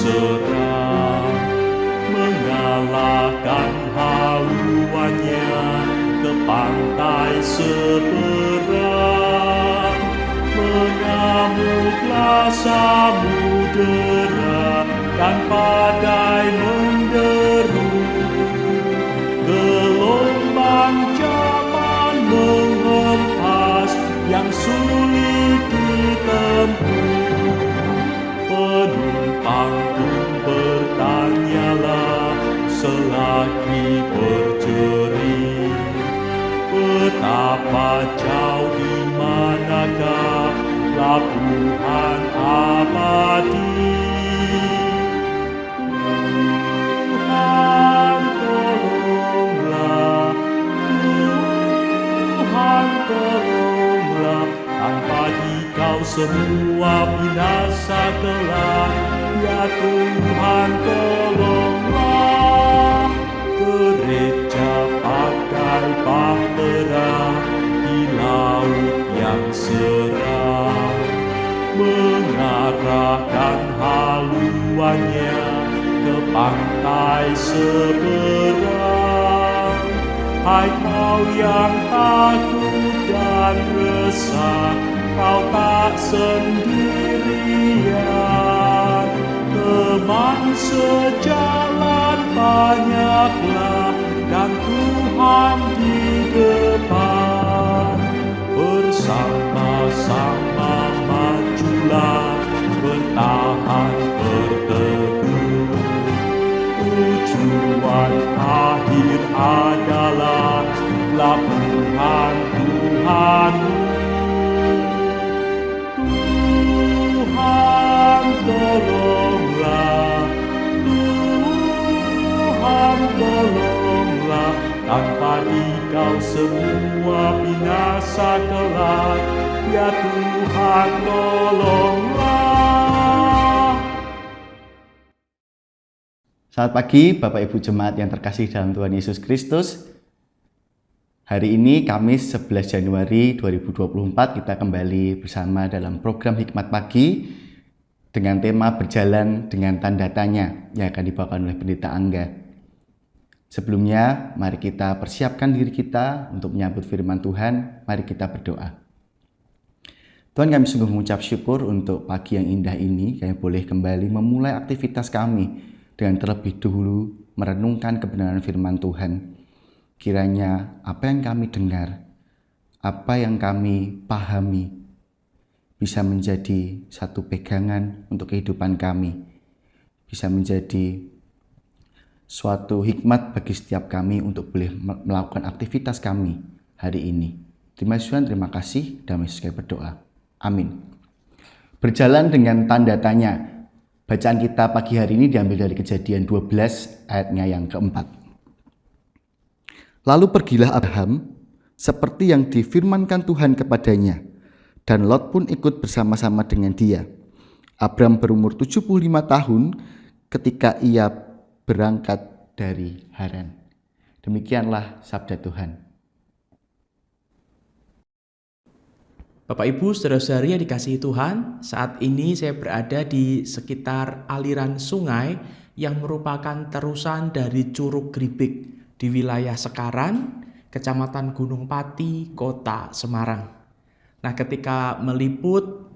serang, mengalahkan haluannya ke pantai seberang. Mengamuklah samudera dan badai menderu, gelombang zaman menghempas yang sulit ditempuh. Penumpang pun bertanyalah selagi berjeri, betapa jauh di manakah pelabuhan abadi. Tuhan tolonglah, Tuhan tolonglah, tanpa Dikau semua binasa kelak. Ya Tuhan tolonglah, gereja pakai bahtera di laut yang seram, mengarahkan haluannya ke pantai seberang. Hai kau yang takut dan resah, kau tak sendirian. Teman sejalan banyaklah dan Tuhan di depan. Bersama-sama majulah, bertahan berteguh. Tujuan akhir adalah pelabuhan Tuhanmu. Tuhan tolonglah, Tuhan tolonglah, tanpa Dikau semua binasa kelak. Ya Tuhan tolonglah. Selamat pagi Bapak Ibu Jemaat yang terkasih dalam Tuhan Yesus Kristus. Hari ini Kamis 11 Januari 2024 kita kembali bersama dalam program Hikmat Pagi dengan tema berjalan dengan tanda tanya yang akan dibawakan oleh Pendeta Angga. Sebelumnya mari kita persiapkan diri kita untuk menyambut firman Tuhan. Mari kita berdoa. Tuhan, kami sungguh mengucap syukur untuk pagi yang indah ini. Kami boleh kembali memulai aktivitas kami dengan terlebih dahulu merenungkan kebenaran firman Tuhan. Kiranya apa yang kami dengar, apa yang kami pahami, bisa menjadi satu pegangan untuk kehidupan kami, bisa menjadi suatu hikmat bagi setiap kami untuk boleh melakukan aktivitas kami hari ini. Terima kasih Tuhan, terima kasih. Damai sekali berdoa. Amin. Berjalan dengan tanda tanya. Bacaan kita pagi hari ini diambil dari Kejadian 12 ayatnya yang keempat. Lalu pergilah Abraham seperti yang difirmankan Tuhan kepadanya, dan Lot pun ikut bersama-sama dengan dia. Abraham berumur 75 tahun ketika ia berangkat dari Haran. Demikianlah sabda Tuhan. Bapak Ibu, saudara-saudari yang dikasihi Tuhan, saat ini saya berada di sekitar aliran sungai yang merupakan terusan dari Curug Gribik di wilayah Sekaran, Kecamatan Gunung Pati, Kota Semarang. Nah, ketika meliput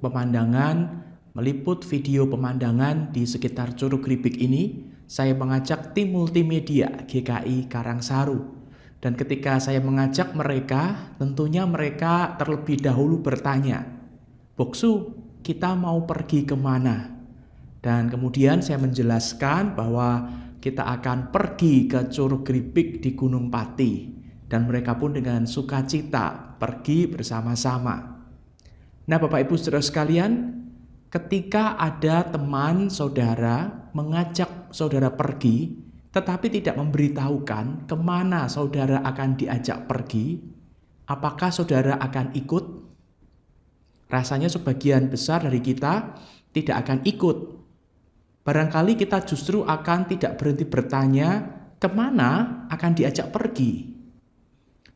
video pemandangan di sekitar Curug Gribik ini, saya mengajak tim multimedia GKI Karangsaru. Dan ketika saya mengajak mereka, tentunya mereka terlebih dahulu bertanya, "Boksu, kita mau pergi kemana?" Dan kemudian saya menjelaskan bahwa kita akan pergi ke Curug Gribik di Gunung Pati. Dan mereka pun dengan sukacita pergi bersama-sama. Nah, Bapak Ibu saudara sekalian, ketika ada teman saudara mengajak saudara pergi, tetapi tidak memberitahukan kemana saudara akan diajak pergi, apakah saudara akan ikut? Rasanya sebagian besar dari kita tidak akan ikut. Barangkali kita justru akan tidak berhenti bertanya kemana akan diajak pergi.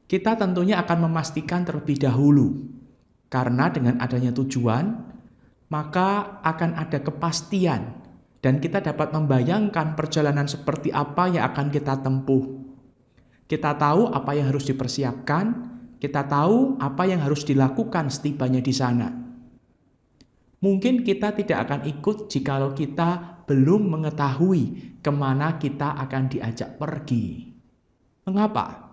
Kita tentunya akan memastikan terlebih dahulu, karena dengan adanya tujuan, maka akan ada kepastian Dan kita dapat membayangkan perjalanan seperti apa yang akan kita tempuh. Kita tahu apa yang harus dipersiapkan, kita tahu apa yang harus dilakukan setibanya di sana. Mungkin kita tidak akan ikut jikalau kita belum mengetahui kemana kita akan diajak pergi. Mengapa?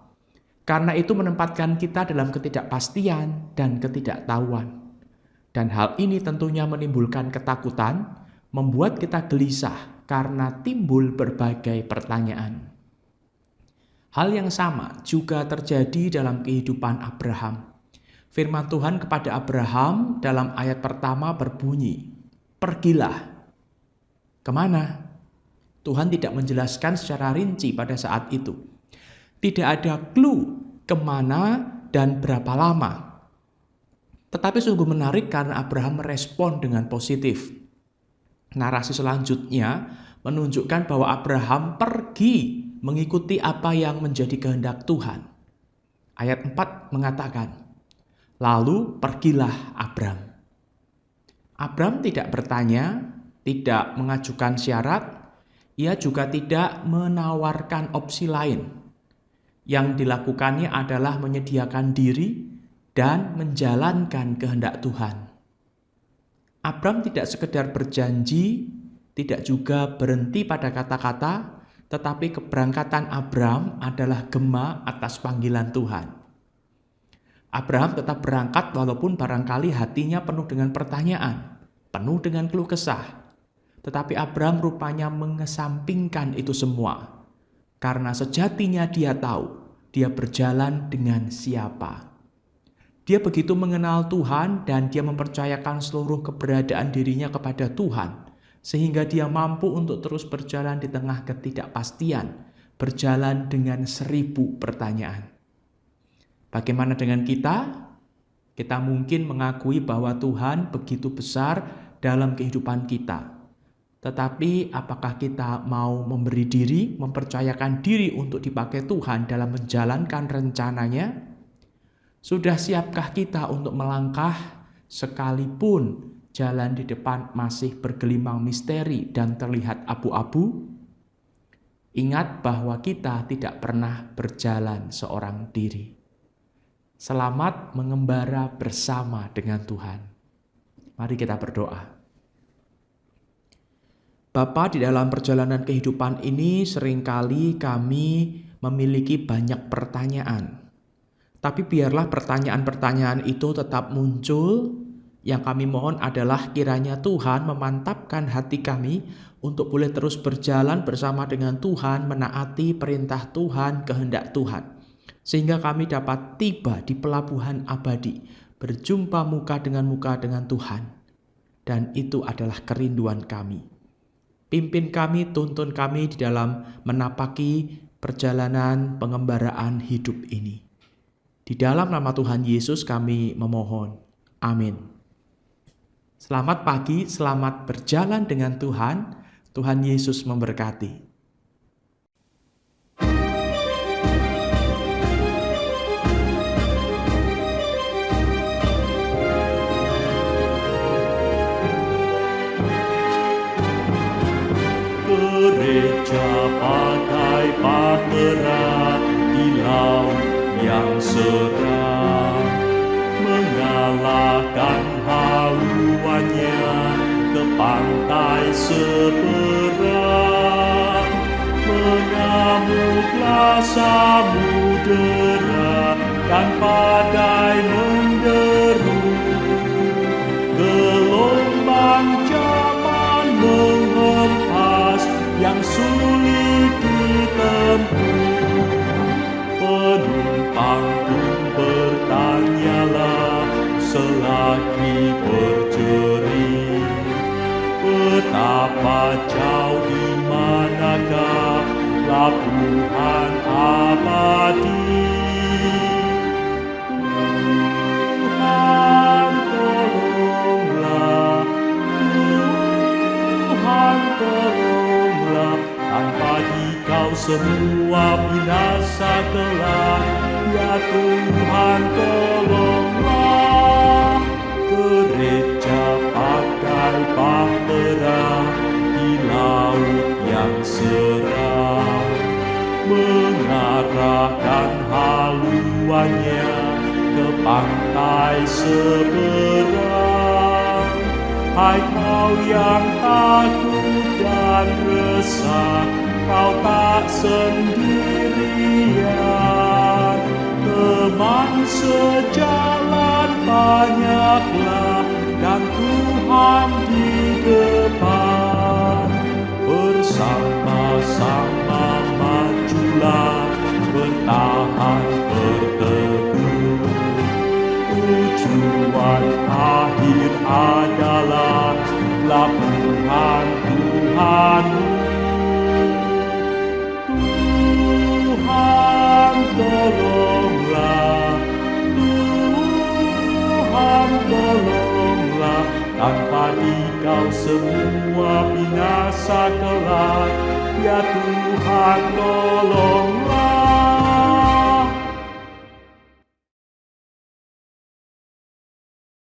Karena itu menempatkan kita dalam ketidakpastian dan ketidaktahuan. Dan hal ini tentunya menimbulkan ketakutan, membuat kita gelisah karena timbul berbagai pertanyaan. Hal yang sama juga terjadi dalam kehidupan Abraham. Firman Tuhan kepada Abraham dalam ayat pertama berbunyi, "Pergilah." Kemana? Tuhan tidak menjelaskan secara rinci pada saat itu. Tidak ada clue kemana dan berapa lama. Tetapi sungguh menarik karena Abraham merespon dengan positif. Narasi selanjutnya menunjukkan bahwa Abraham pergi mengikuti apa yang menjadi kehendak Tuhan. Ayat 4 mengatakan, "Lalu pergilah Abram." Abram tidak bertanya, tidak mengajukan syarat, ia juga tidak menawarkan opsi lain. Yang dilakukannya adalah menyediakan diri dan menjalankan kehendak Tuhan. Abram tidak sekedar berjanji, tidak juga berhenti pada kata-kata, tetapi keberangkatan Abram adalah gema atas panggilan Tuhan. Abraham tetap berangkat walaupun barangkali hatinya penuh dengan pertanyaan, penuh dengan keluh kesah. Tetapi Abraham rupanya mengesampingkan itu semua. Karena sejatinya dia tahu, dia berjalan dengan siapa. Dia begitu mengenal Tuhan dan dia mempercayakan seluruh keberadaan dirinya kepada Tuhan. Sehingga dia mampu untuk terus berjalan di tengah ketidakpastian, berjalan dengan 1000 pertanyaan. Bagaimana dengan kita? Kita mungkin mengakui bahwa Tuhan begitu besar dalam kehidupan kita. Tetapi apakah kita mau memberi diri, mempercayakan diri untuk dipakai Tuhan dalam menjalankan rencananya? Sudah siapkah kita untuk melangkah sekalipun jalan di depan masih bergelimang misteri dan terlihat abu-abu? Ingat bahwa kita tidak pernah berjalan seorang diri. Selamat mengembara bersama dengan Tuhan. Mari kita berdoa. Bapa, di dalam perjalanan kehidupan ini seringkali kami memiliki banyak pertanyaan. Tapi biarlah pertanyaan-pertanyaan itu tetap muncul. Yang kami mohon adalah kiranya Tuhan memantapkan hati kami untuk boleh terus berjalan bersama dengan Tuhan, menaati perintah Tuhan, kehendak Tuhan. Sehingga kami dapat tiba di pelabuhan abadi, berjumpa muka dengan Tuhan. Dan itu adalah kerinduan kami. Pimpin kami, tuntun kami di dalam menapaki perjalanan pengembaraan hidup ini. Di dalam nama Tuhan Yesus kami memohon. Amin. Selamat pagi, selamat berjalan dengan Tuhan. Tuhan Yesus memberkati. Gereja pakai bahtera di laut yang seram, mengalahkan haluannya ke pantai seberang. Mengamuklah samudera dan badai menderu, gelombang zaman menghempas yang sulit ditempuh. Penumpang pun bertanyalah selagi berjerit, betapa jauh di manakah pelabuhan abadi. Tuhan tolonglah, Tuhan tolonglah, tanpa Dikau semua binasa kelak. Ya Tuhan tolonglah. Gereja pakai bahtera di laut damai seberang. Hai kau yang takut dan resah, kau tak sendirian. Teman sejalan banyaklah dan Tuhan di depan. Bersama-sama majulah, bertahan berteguh. Tujuan akhir adalah pelabuhan Tuhanmu. Tuhan tolonglah, Tuhan tolonglah, tanpa Dikau semua binasa kelak. Ya Tuhan tolonglah.